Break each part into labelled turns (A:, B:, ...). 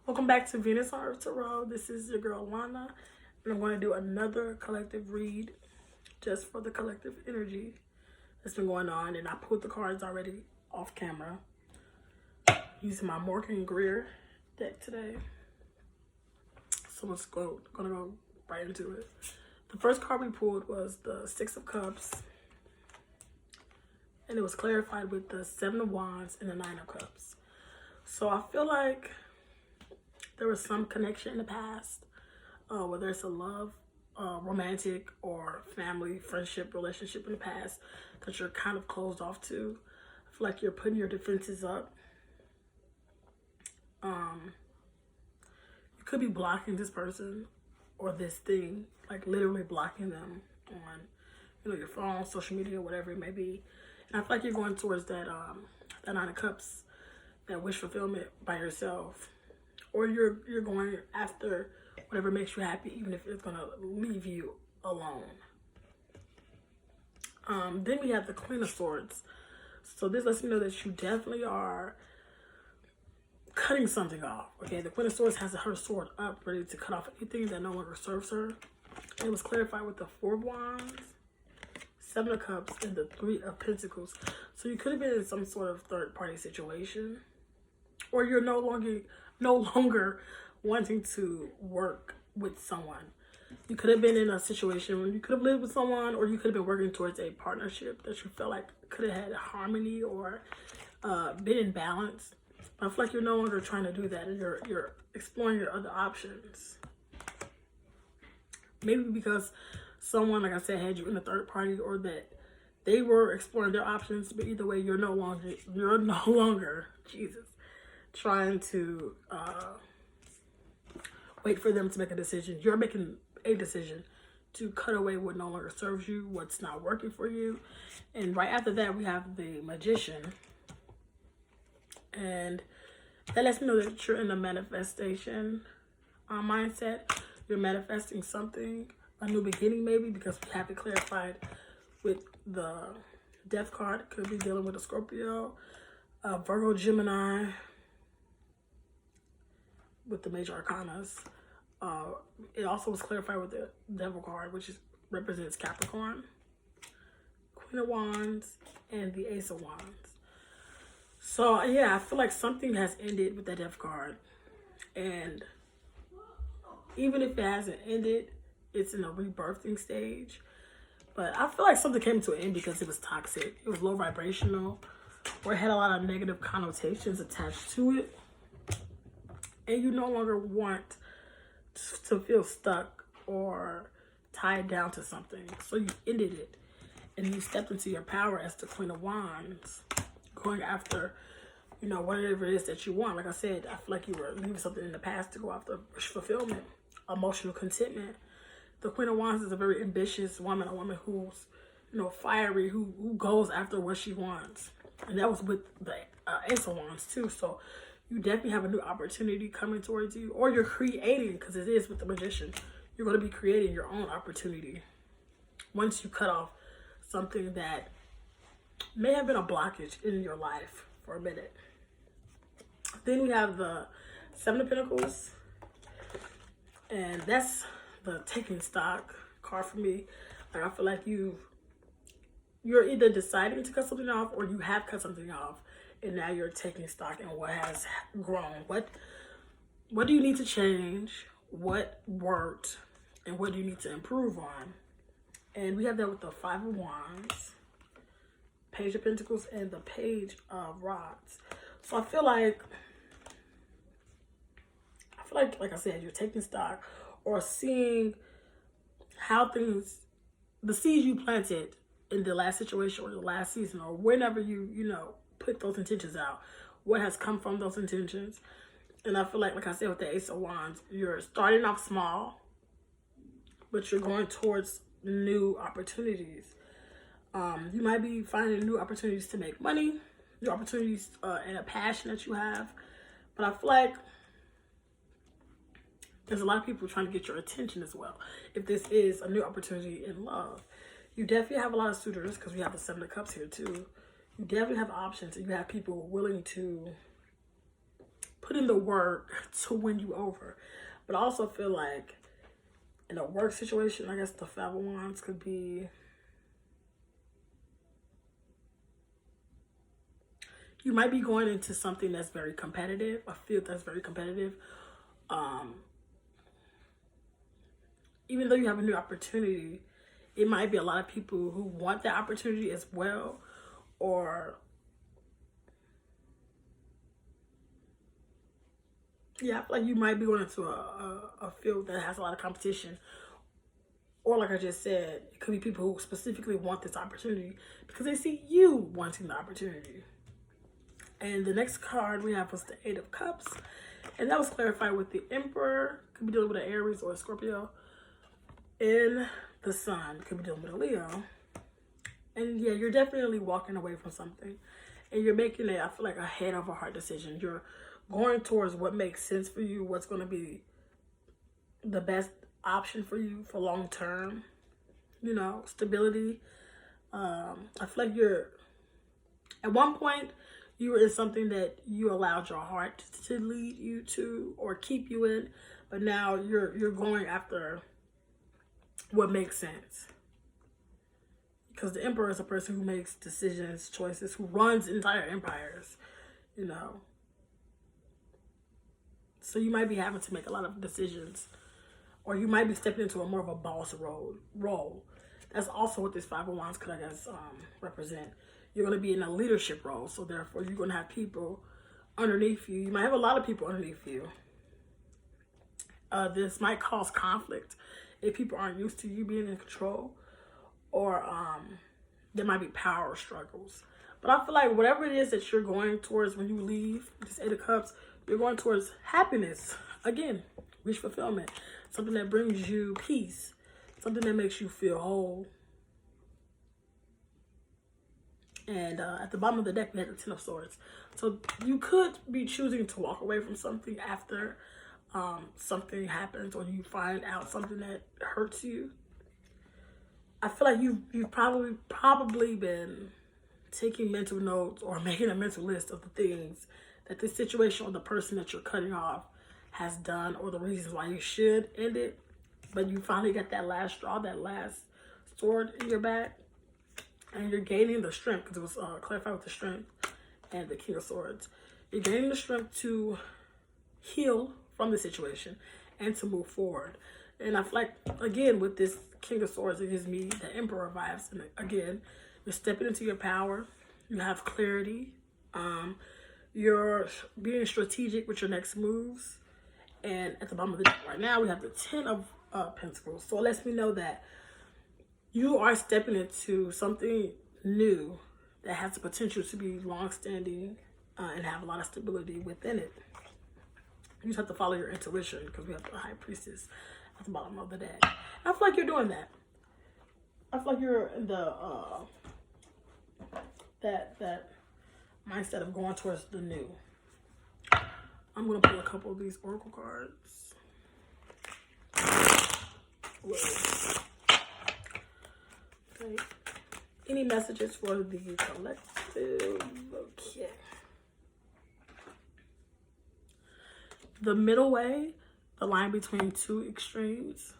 A: Welcome back to Venus on Earth Tarot. This is your girl Lana, and I'm going to do another collective read just for the collective energy that's been going on. And I pulled the cards already off camera using my Morgan Greer deck today. So let's gonna go right into it. The first card we pulled was the Six of Cups, and it was clarified with the Seven of Wands and the Nine of Cups. So I feel like there was some connection in the past, whether it's a love, romantic, or family, friendship, relationship in the past that you're kind of closed off to. I feel like you're putting your defenses up. You could be blocking this person or this thing, like literally blocking them on, your phone, social media, whatever it may be. And I feel like you're going towards that Nine of Cups, that wish fulfillment by yourself. Or you're going after whatever makes you happy, even if it's gonna leave you alone. Then we have the Queen of Swords. So this lets me know that you definitely are cutting something off. Okay, the Queen of Swords has her sword up, ready to cut off anything that no longer serves her. It was clarified with the Four of Wands, Seven of Cups, and the Three of Pentacles. So you could have been in some sort of third-party situation, or you're no longer wanting to work with someone. You could have been in a situation where you could have lived with someone, or you could have been working towards a partnership that you felt like could have had harmony or been in balance. I feel like you're no longer trying to do that, and you're exploring your other options. Maybe because someone, like I said, had you in a third party, or that they were exploring their options. But either way, you're no longer Jesus, trying to wait for them to make a decision. You're making a decision to cut away what no longer serves you, what's not working for you. And right after that, we have the Magician. And that lets me know that you're in a manifestation mindset. You're manifesting something, a new beginning maybe, because we have it clarified with the Death card. Could be dealing with a Scorpio, Virgo, Gemini, with the major arcanas. It also was clarified with the Devil card, which represents Capricorn, Queen of Wands, and the Ace of Wands. So yeah, I feel like something has ended with the Death card, and even if it hasn't ended, it's in a rebirthing stage. But I feel like something came to an end because it was toxic. It was low vibrational, or it had a lot of negative connotations attached to it. And you no longer want to feel stuck or tied down to something. So you ended it, and you stepped into your power as the Queen of Wands, going after, whatever it is that you want. Like I said, I feel like you were leaving something in the past to go after fulfillment, emotional contentment. The Queen of Wands is a very ambitious woman, a woman who's, fiery, who goes after what she wants. And that was with the Ace of Wands too. So you definitely have a new opportunity coming towards you, or you're creating, because it is with the Magician. You're going to be creating your own opportunity once you cut off something that may have been a blockage in your life for a minute. Then we have the Seven of Pentacles, and that's the taking stock card for me. Like, I feel like you're either deciding to cut something off, or you have cut something off, and now you're taking stock in what has grown. What do you need to change? What worked? And what do you need to improve on? And we have that with the Five of Wands, Page of Pentacles, and the Page of Rods. So I feel like I said, you're taking stock, or seeing how things, the seeds you planted in the last situation or the last season, or whenever you put those intentions out, what has come from those intentions. And I feel like I said with the Ace of Wands, you're starting off small, but you're going towards new opportunities. You might be finding new opportunities to make money, new opportunities and a passion that you have. But I feel like there's a lot of people trying to get your attention as well. If this is a new opportunity in love, you definitely have a lot of suitors, because we have the Seven of Cups here too. You definitely have options, and you have people willing to put in the work to win you over. But I also feel like in a work situation, I guess the Five of Wands could be, you might be going into something that's very competitive, a field that's very competitive. Even though you have a new opportunity, it might be a lot of people who want that opportunity as well, or yeah, I feel like you might be going into a field that has a lot of competition. Or like I just said, it could be people who specifically want this opportunity because they see you wanting the opportunity. And the next card we have was the Eight of Cups. And that was clarified with the Emperor. Could be dealing with an Aries or a Scorpio. And the Sun. Could be dealing with a Leo. And yeah, you're definitely walking away from something. And you're making it, I feel like, a head over heart decision. You're going towards what makes sense for you, what's going to be the best option for you for long term, you know, stability. I feel like you're, at one point, you were in something that you allowed your heart to lead you to or keep you in, but now you're going after what makes sense. Because the Emperor is a person who makes decisions, choices, who runs entire empires, you know. So you might be having to make a lot of decisions, or you might be stepping into a more of a boss role. That's also what this Five of Wands could, I guess, represent. You're going to be in a leadership role, so therefore you're going to have people underneath you. You might have a lot of people underneath you. This might cause conflict if people aren't used to you being in control, or there might be power struggles. But I feel like whatever it is that you're going towards when you leave this Eight of Cups, you're going towards happiness. Again, wish fulfillment. Something that brings you peace. Something that makes you feel whole. And at the bottom of the deck, we had the Ten of Swords. So you could be choosing to walk away from something after something happens, or you find out something that hurts you. I feel like you've probably been taking mental notes or making a mental list of the things that this situation or the person that you're cutting off has done, or the reasons why you should end it. But you finally got that last straw, that last sword in your back, and you're gaining the strength, because it was clarified with the Strength and the King of Swords. You're gaining the strength to heal from the situation and to move forward. And I feel like, again, with this King of Swords, it gives me the Emperor vibes. And again, you're stepping into your power. You have clarity. You're being strategic with your next moves. And at the bottom of the deck right now, we have the Ten of Pentacles. So it lets me know that you are stepping into something new that has the potential to be long-standing and have a lot of stability within it. You just have to follow your intuition, because we have the High Priestess at the bottom of the deck. And I feel like you're doing that. I feel like you're in the that mindset of going towards the new. I'm gonna pull a couple of these oracle cards. Okay. Any messages for the collective? Okay. The middle way, the line between two extremes.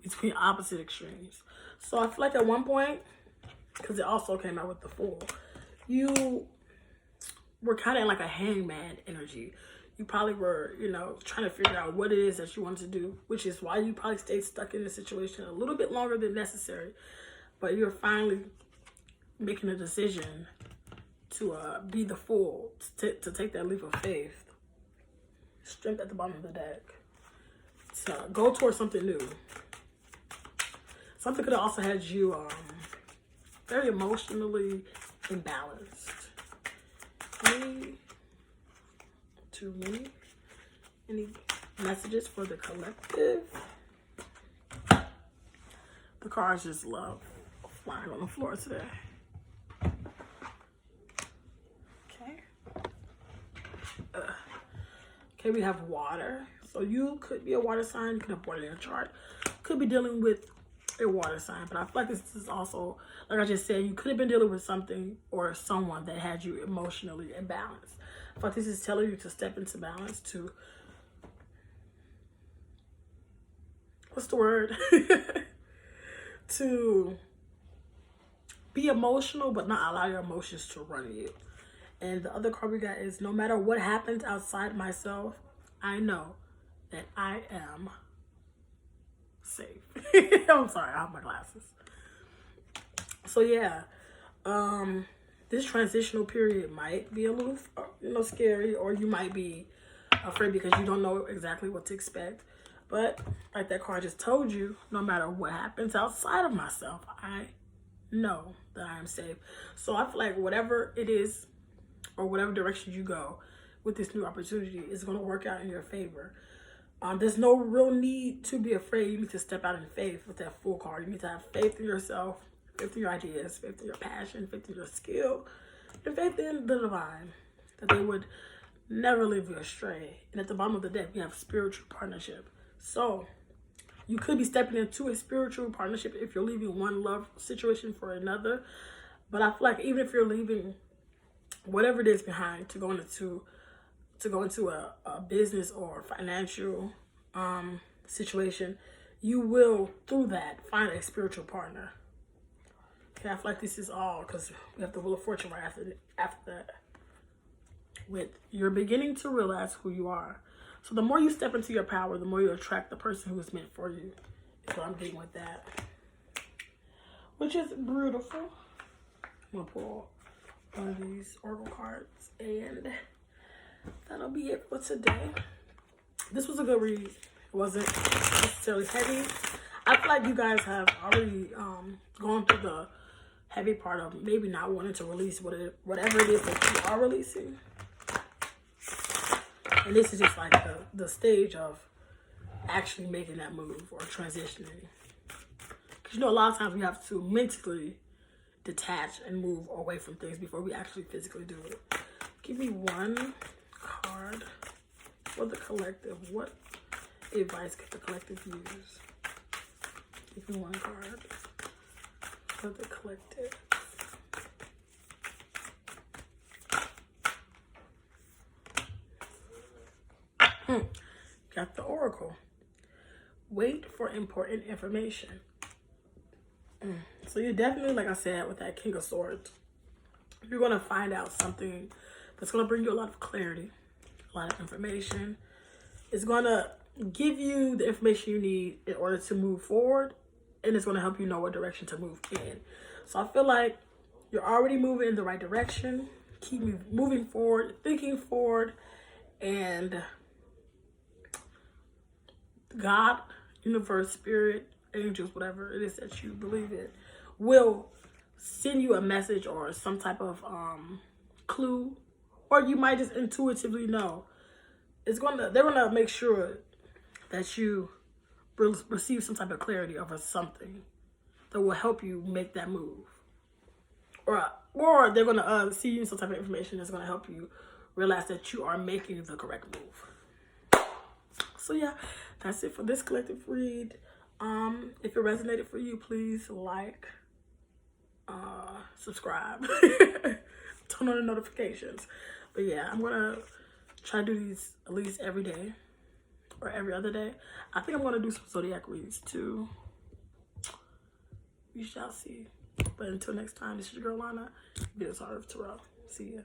A: Between opposite extremes. So I feel like at one point, because it also came out with the Fool, you were kind of in like a hangman energy. You probably were, you know, trying to figure out what it is that you wanted to do, which is why you probably stayed stuck in the situation a little bit longer than necessary. But you're finally making a decision to be the Fool, to take that leap of faith. Strength at the bottom of the deck. To go towards something new. Something could have also had you very emotionally imbalanced. Too many? Any messages for the collective? The cards just love flying on the floor today. Okay. Okay, we have water. So you could be a water sign. You could have water in your chart. Could be dealing with a water sign. But I feel like this is also, like I just said, you could have been dealing with something or someone that had you emotionally imbalanced. But this is telling you to step into balance, to, what's the word? To be emotional, but not allow your emotions to run you. And the other card we got is, no matter what happens outside myself, I know that I am safe. I'm sorry, I have my glasses. So yeah, this transitional period might be a little, scary, or you might be afraid because you don't know exactly what to expect. But like that card just told you, no matter what happens outside of myself, I know that I am safe. So I feel like whatever it is, or whatever direction you go with this new opportunity, is going to work out in your favor. There's no real need to be afraid. You need to step out in faith with that Fool card. You need to have faith in yourself, faith in your ideas, faith in your passion, faith in your skill, and faith in the divine, that they would never leave you astray. And at the bottom of the deck, we have spiritual partnership. So you could be stepping into a spiritual partnership if you're leaving one love situation for another. But I feel like even if you're leaving whatever it is behind to go into a business or financial situation, you will, through that, find a spiritual partner. Okay, I feel like this is all, because we have the Wheel of Fortune right after that. With, you're beginning to realize who you are. So the more you step into your power, the more you attract the person who is meant for you. Is what I'm getting with that. Which is beautiful. I'm going to pull one of these oracle cards, and that'll be it for today. This was a good read. It wasn't necessarily heavy. I feel like you guys have already gone through the heavy part of maybe not wanting to release whatever it is that you are releasing. And this is just like the stage of actually making that move or transitioning. Because a lot of times we have to mentally detach and move away from things before we actually physically do it. Give me one card for the collective. What advice could the collective use? Give me one card for the collective. Got the oracle. Wait for important information. So you're definitely, like I said, with that King of Swords, you're going to find out something that's going to bring you a lot of clarity, a lot of information. It's going to give you the information you need in order to move forward, and it's going to help you know what direction to move in. So I feel like you're already moving in the right direction. Keep moving forward, thinking forward, and God, universe, spirit, angels, whatever it is that you believe in, will send you a message or some type of clue, or you might just intuitively know. They're gonna make sure that you receive some type of clarity over something that will help you make that move, or they're gonna see you some type of information that's gonna help you realize that you are making the correct move. So yeah, that's it for this collective read. If it resonated for you, please like, subscribe, turn on the notifications. But yeah, I'm gonna try to do these at least every day or every other day. I think I'm gonna do some zodiac reads too. We shall see. But until next time, this is your girl Lana. Be the Heart of Tarot. See ya.